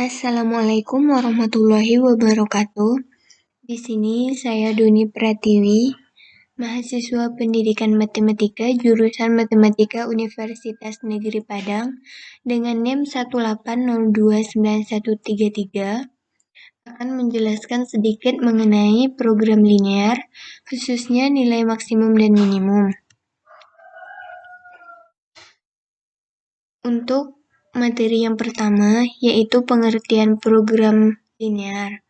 Assalamualaikum warahmatullahi wabarakatuh. Di sini saya Doni Pratiwi, mahasiswa Pendidikan Matematika jurusan Matematika Universitas Negeri Padang dengan NIM 1802913 akan menjelaskan sedikit mengenai program linear, khususnya nilai maksimum dan minimum. Untuk materi yang pertama, yaitu pengertian program linear.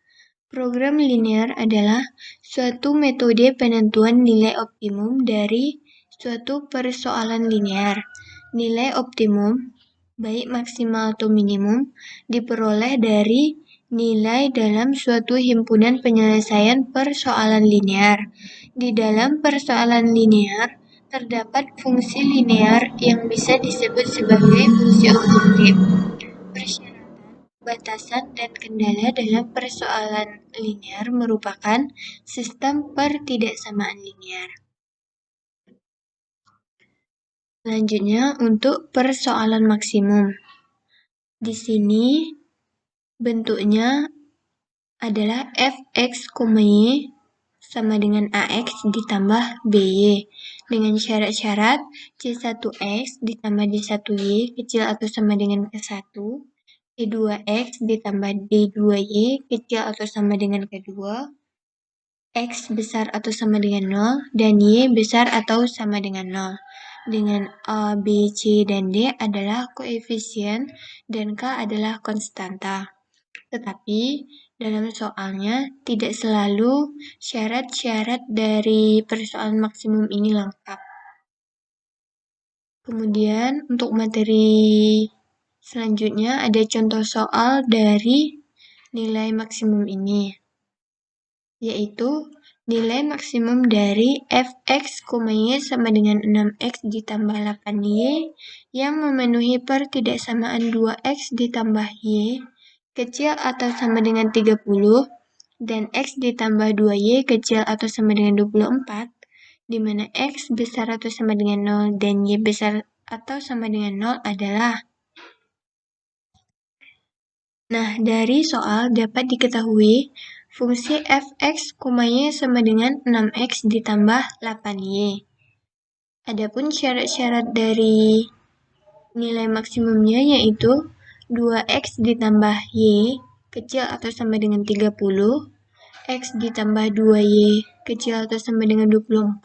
Program linear adalah suatu metode penentuan nilai optimum dari suatu persoalan linear. Nilai optimum, baik maksimal atau minimum, diperoleh dari nilai dalam suatu himpunan penyelesaian persoalan linear. Di dalam persoalan linear, terdapat fungsi linear yang bisa disebut sebagai fungsi objektif. Persyaratan, batasan, dan kendala dalam persoalan linear merupakan sistem pertidaksamaan linear. Selanjutnya, untuk persoalan maksimum. Di sini bentuknya adalah fx, y sama dengan ax ditambah by dengan syarat-syarat c1x ditambah d1y kecil atau sama dengan k1, d2x ditambah d2y kecil atau sama dengan k2, x besar atau sama dengan 0, dan y besar atau sama dengan 0. Dengan A, B, C, dan D adalah koefisien dan K adalah konstanta. Tetapi dalam soalnya tidak selalu syarat-syarat dari persoalan maksimum ini lengkap. Kemudian untuk materi selanjutnya ada contoh soal dari nilai maksimum ini, yaitu nilai maksimum dari fx, y sama dengan 6x ditambah 8y yang memenuhi pertidaksamaan 2x ditambah y kecil atau sama dengan 30 dan x ditambah 2y kecil atau sama dengan 24, di mana x besar atau sama dengan 0 dan y besar atau sama dengan 0 adalah. Nah, dari soal dapat diketahui fungsi fx, y sama dengan 6x ditambah 8y. Adapun syarat-syarat dari nilai maksimumnya yaitu 2x ditambah y kecil atau sama dengan 30, x ditambah 2y kecil atau sama dengan 24,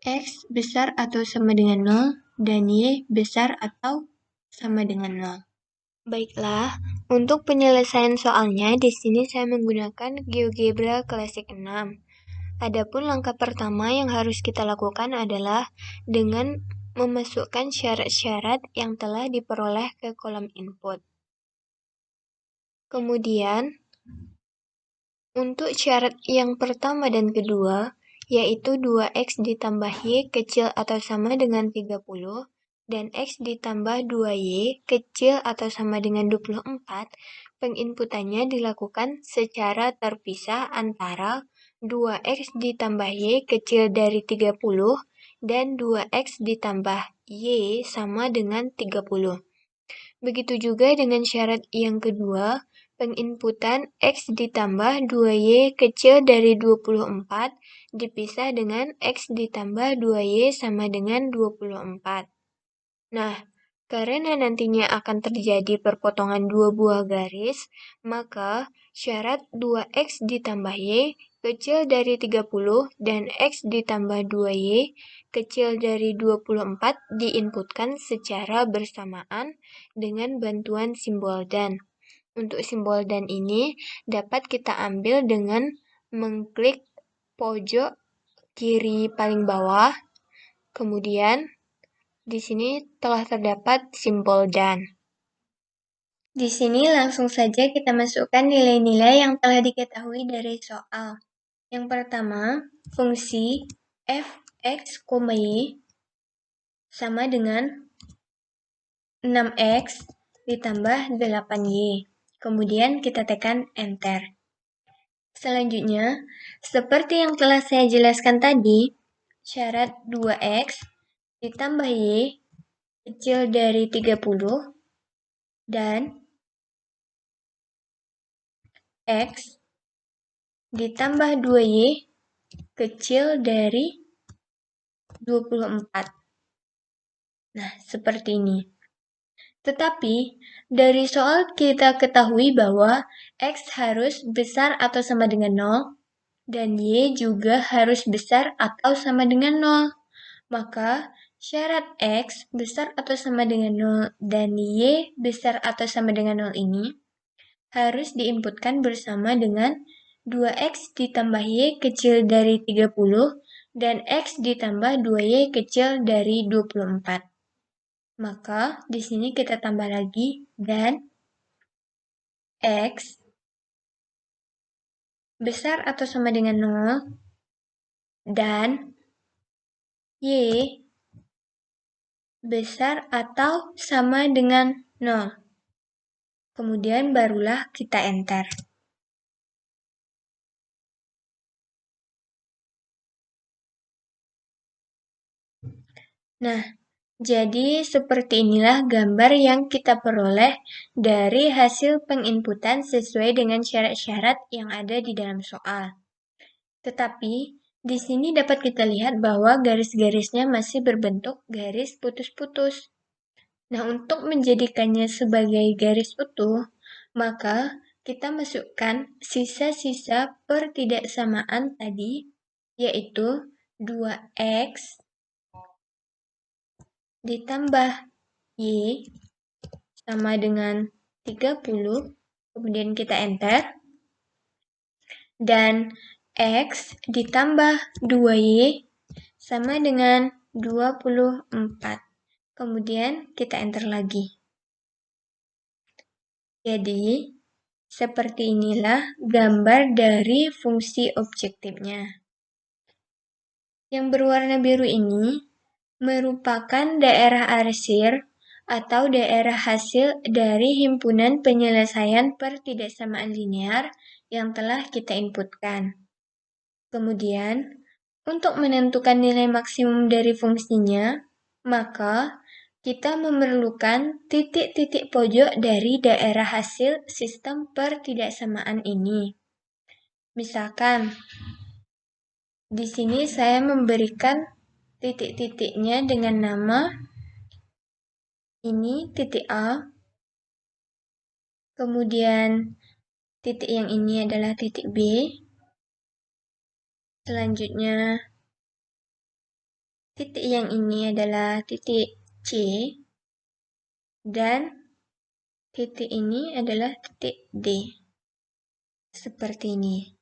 x besar atau sama dengan 0, dan y besar atau sama dengan 0. Baiklah, untuk penyelesaian soalnya di sini saya menggunakan GeoGebra klasik 6. Adapun langkah pertama yang harus kita lakukan adalah dengan memasukkan syarat-syarat yang telah diperoleh ke kolom input. Kemudian, untuk syarat yang pertama dan kedua, yaitu 2x ditambah y kecil atau sama dengan 30, dan x ditambah 2y kecil atau sama dengan 24, penginputannya dilakukan secara terpisah antara 2x ditambah y kecil dari 30 dan 2x ditambah y sama dengan 30. Begitu juga dengan syarat yang kedua, penginputan x ditambah 2y kecil dari 24 dipisah dengan x ditambah 2y sama dengan 24. Nah, karena nantinya akan terjadi perpotongan dua buah garis, maka syarat 2x ditambah y kecil dari 30 dan x ditambah 2y kecil dari 24 diinputkan secara bersamaan dengan bantuan simbol dan. Untuk simbol dan ini dapat kita ambil dengan mengklik pojok kiri paling bawah, kemudian di sini telah terdapat simbol dan. Di sini langsung saja kita masukkan nilai-nilai yang telah diketahui dari soal. Yang pertama, fungsi fx, y sama dengan 6x ditambah 8y. Kemudian kita tekan enter. Selanjutnya, seperti yang telah saya jelaskan tadi, syarat 2x ditambah y kecil dari 30 dan X ditambah 2Y kecil dari 24. Nah, seperti ini. Tetapi, dari soal kita ketahui bahwa X harus besar atau sama dengan 0, dan Y juga harus besar atau sama dengan 0. Maka, syarat X besar atau sama dengan 0 dan Y besar atau sama dengan 0 ini harus diinputkan bersama dengan 2X ditambah Y kecil dari 30 dan X ditambah 2Y kecil dari 24. Maka di sini kita tambah lagi dan X besar atau sama dengan 0 dan Y besar atau sama dengan 0. Kemudian barulah kita enter. Nah, jadi seperti inilah gambar yang kita peroleh dari hasil penginputan sesuai dengan syarat-syarat yang ada di dalam soal. Tetapi, di sini dapat kita lihat bahwa garis-garisnya masih berbentuk garis putus-putus. Nah, untuk menjadikannya sebagai garis utuh, maka kita masukkan sisa-sisa pertidaksamaan tadi, yaitu 2X ditambah Y sama dengan 30, kemudian kita enter, dan X ditambah 2Y sama dengan 24. Kemudian kita enter lagi. Jadi, seperti inilah gambar dari fungsi objektifnya. Yang berwarna biru ini merupakan daerah arsir atau daerah hasil dari himpunan penyelesaian pertidaksamaan linear yang telah kita inputkan. Kemudian, untuk menentukan nilai maksimum dari fungsinya, maka kita memerlukan titik-titik pojok dari daerah hasil sistem pertidaksamaan ini. Misalkan, di sini saya memberikan titik-titiknya dengan nama ini titik A, kemudian titik yang ini adalah titik B, selanjutnya titik yang ini adalah titik C, dan titik ini adalah titik D. Seperti ini.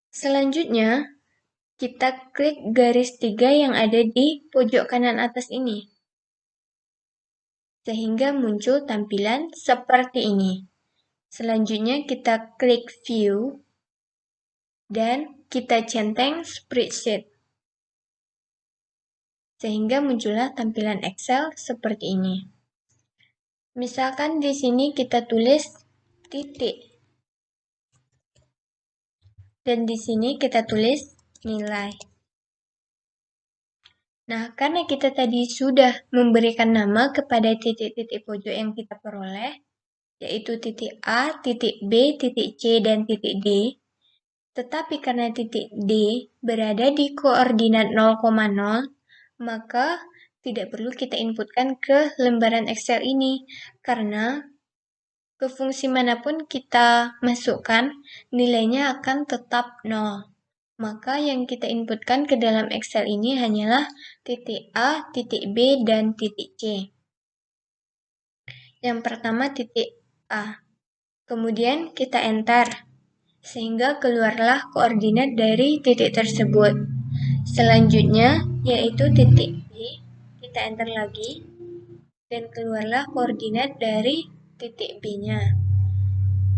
Selanjutnya, kita klik garis 3 yang ada di pojok kanan atas ini. Sehingga muncul tampilan seperti ini. Selanjutnya kita klik View, dan kita centang Spreadsheet. Sehingga muncullah tampilan Excel seperti ini. Misalkan di sini kita tulis titik. Dan di sini kita tulis nilai. Nah, karena kita tadi sudah memberikan nama kepada titik-titik pojok yang kita peroleh, yaitu titik A, titik B, titik C, dan titik D, tetapi karena titik D berada di koordinat 0,0, maka tidak perlu kita inputkan ke lembaran Excel ini, karena ke fungsi manapun kita masukkan, nilainya akan tetap 0. Maka yang kita inputkan ke dalam Excel ini hanyalah titik A, titik B, dan titik C. Yang pertama titik A. Kemudian kita enter, sehingga keluarlah koordinat dari titik tersebut. Selanjutnya, yaitu titik B, kita enter lagi, dan keluarlah koordinat dari titik B-nya.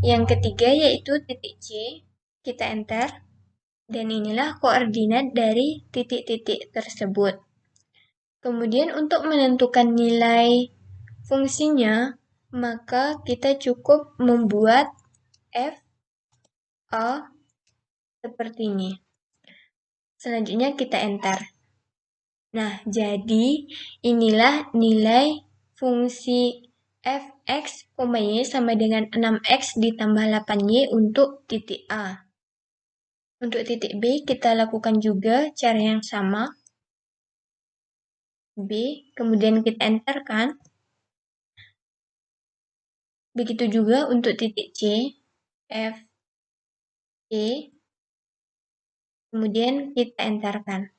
Yang ketiga, yaitu titik C, kita enter, dan inilah koordinat dari titik-titik tersebut. Kemudian untuk menentukan nilai fungsinya, maka kita cukup membuat F, A, seperti ini. Selanjutnya kita enter. Nah, jadi inilah nilai fungsi f, X, Y sama dengan 6X ditambah 8Y untuk titik A. Untuk titik B, kita lakukan juga cara yang sama. B, kemudian kita enterkan. Begitu juga untuk titik C, F, E, kemudian kita enterkan.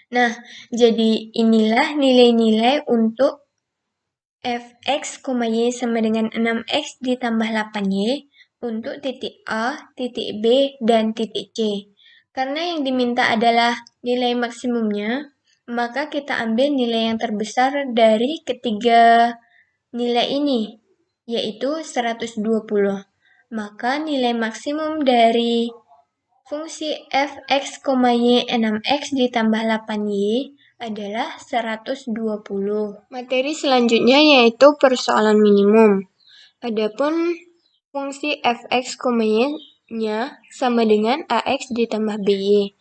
Nah, jadi inilah nilai-nilai untuk Fx, Y sama dengan 6X ditambah 8Y untuk titik A, titik B, dan titik C. Karena yang diminta adalah nilai maksimumnya, maka kita ambil nilai yang terbesar dari ketiga nilai ini, yaitu 120. Maka nilai maksimum dari fungsi Fx, Y 6X ditambah 8Y adalah 120. Materi selanjutnya yaitu persoalan minimum. Adapun fungsi Fx, Y-nya sama dengan Ax ditambah By.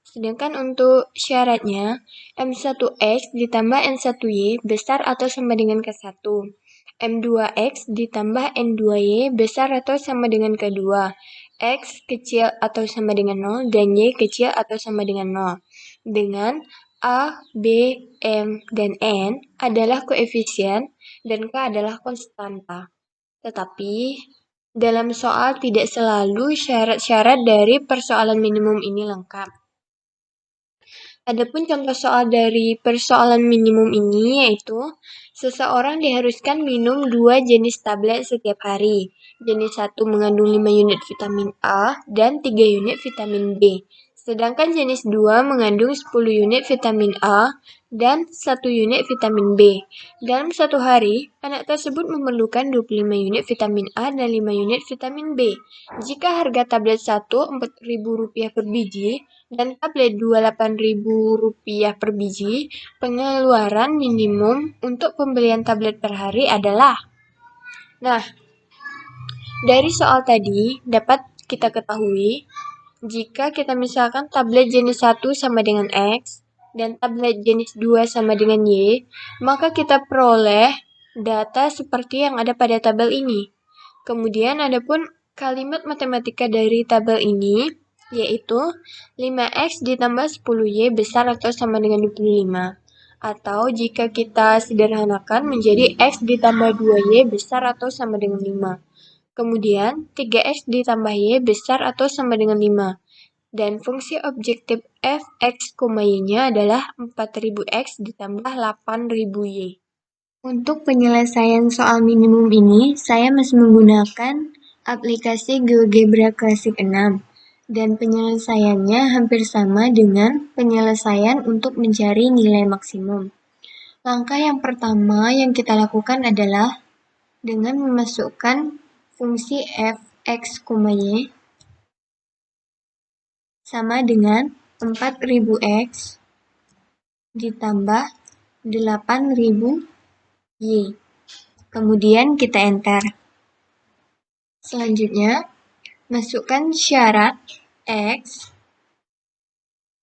Sedangkan untuk syaratnya, M1X ditambah N1Y besar atau sama dengan ke-1. M2X ditambah N2Y besar atau sama dengan ke-2. X kecil atau sama dengan 0 dan Y kecil atau sama dengan 0. Dengan A, B, M, dan N adalah koefisien dan K adalah konstanta. Tetapi, dalam soal tidak selalu syarat-syarat dari persoalan minimum ini lengkap. Adapun contoh soal dari persoalan minimum ini yaitu seseorang diharuskan minum 2 jenis tablet setiap hari. Jenis 1 mengandung 5 unit vitamin A dan 3 unit vitamin B. Sedangkan jenis 2 mengandung 10 unit vitamin A dan 1 unit vitamin B. Dalam satu hari, anak tersebut memerlukan 25 unit vitamin A dan 5 unit vitamin B. Jika harga tablet 1 Rp4.000 per biji dan tablet 2 Rp8.000 per biji, pengeluaran minimum untuk pembelian tablet per hari adalah. Nah, dari soal tadi dapat kita ketahui jika kita misalkan tablet jenis 1 sama dengan X dan tablet jenis 2 sama dengan Y, maka kita peroleh data seperti yang ada pada tabel ini. Kemudian adapun kalimat matematika dari tabel ini yaitu 5X ditambah 10Y besar atau sama dengan 25. Atau jika kita sederhanakan menjadi X ditambah 2Y besar atau sama dengan 5. Kemudian 3X ditambah Y besar atau sama dengan 5. Dan fungsi objektif Fx, Y-nya adalah 4000X ditambah 8000Y. Untuk penyelesaian soal minimum ini, saya masih menggunakan aplikasi GeoGebra Classic 6. Dan penyelesaiannya hampir sama dengan penyelesaian untuk mencari nilai maksimum. Langkah yang pertama yang kita lakukan adalah dengan memasukkan fungsi Fx, Y sama dengan 4000X ditambah 8000Y. Kemudian kita enter. Selanjutnya, masukkan syarat X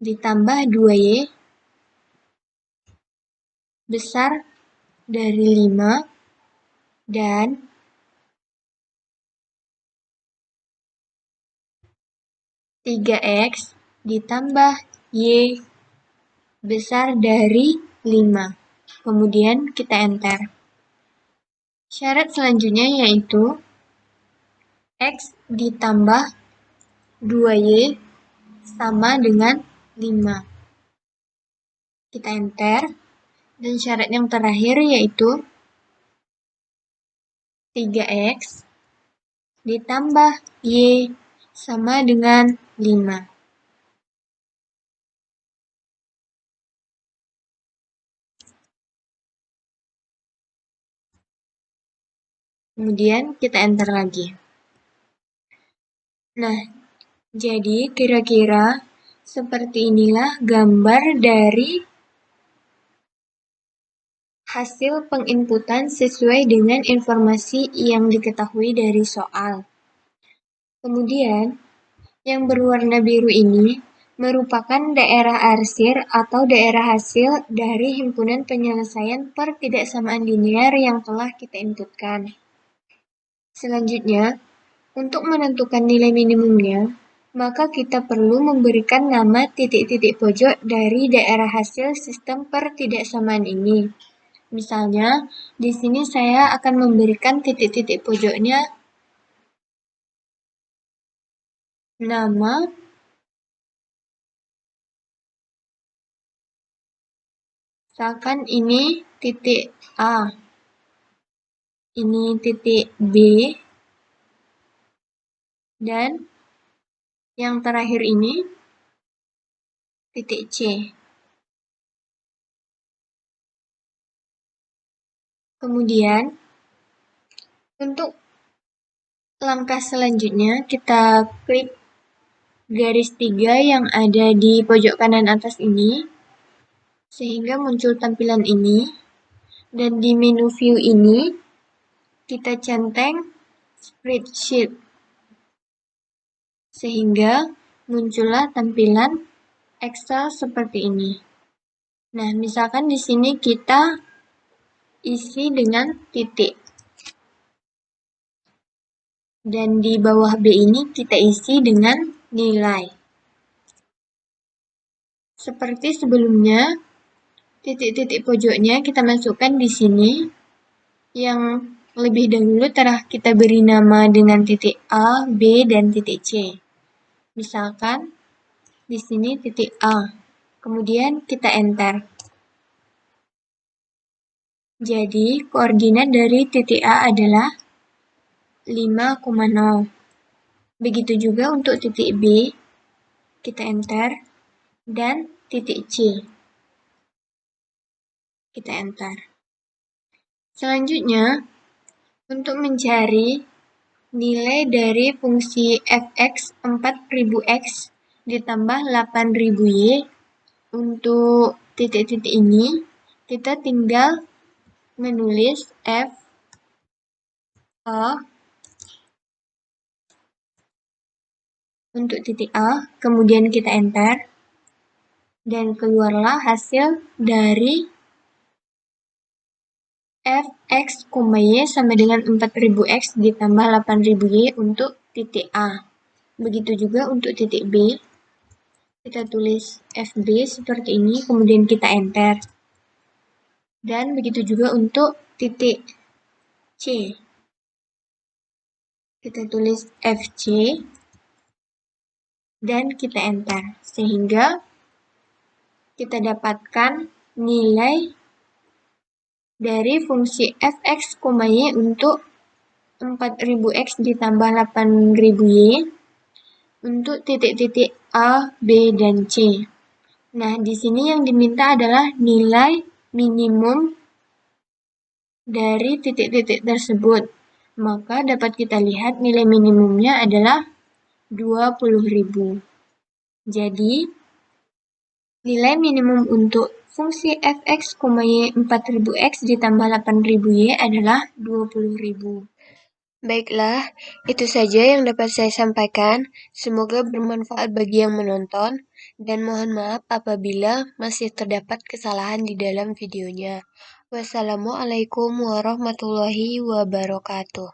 ditambah 2Y besar dari 5 dan 3X ditambah Y besar dari 5. Kemudian kita enter. Syarat selanjutnya yaitu X ditambah 2Y sama dengan 5. Kita enter. Dan syarat yang terakhir yaitu 3X ditambah Y sama dengan 5. Kemudian kita enter lagi. Nah, jadi kira-kira seperti inilah gambar dari hasil penginputan sesuai dengan informasi yang diketahui dari soal. Kemudian, yang berwarna biru ini merupakan daerah arsir atau daerah hasil dari himpunan penyelesaian pertidaksamaan linear yang telah kita inputkan. Selanjutnya, untuk menentukan nilai minimumnya, maka kita perlu memberikan nama titik-titik pojok dari daerah hasil sistem pertidaksamaan ini. Misalnya, di sini saya akan memberikan titik-titik pojoknya nama misalkan ini titik A, ini titik B, dan yang terakhir ini titik C. Kemudian, untuk langkah selanjutnya, kita klik garis 3 yang ada di pojok kanan atas ini, sehingga muncul tampilan ini. Dan di menu view ini, kita centang spreadsheet, sehingga muncullah tampilan Excel seperti ini. Nah, misalkan di sini kita isi dengan titik. Dan di bawah B ini kita isi dengan nilai. Seperti sebelumnya, titik-titik pojoknya kita masukkan di sini. Yang lebih dahulu telah kita beri nama dengan titik A, B, dan titik C. Misalkan di sini titik A. Kemudian kita enter. Jadi, koordinat dari titik A adalah 5,0. Begitu juga untuk titik B, kita enter, dan titik C. Kita enter. Selanjutnya, untuk mencari nilai dari fungsi fx 4000x ditambah 8000y untuk titik-titik ini, kita tinggal menulis f a untuk titik A, kemudian kita enter, dan keluarlah hasil dari fx, y sama dengan 4000x ditambah 8000y untuk titik A. Begitu juga untuk titik B, kita tulis fb seperti ini, kemudian kita enter. Dan begitu juga untuk titik C. Kita tulis fc, dan kita enter. Sehingga kita dapatkan nilai dari fungsi fx, y untuk 4000x ditambah 8000y untuk titik-titik A, B, dan C. Nah, di sini yang diminta adalah nilai minimum dari titik-titik tersebut. Maka dapat kita lihat nilai minimumnya adalah 20.000. Jadi, nilai minimum untuk fungsi fx, y 4000x ditambah 8000y adalah 20.000. Baiklah, itu saja yang dapat saya sampaikan. Semoga bermanfaat bagi yang menonton, dan mohon maaf apabila masih terdapat kesalahan di dalam videonya. Wassalamualaikum warahmatullahi wabarakatuh.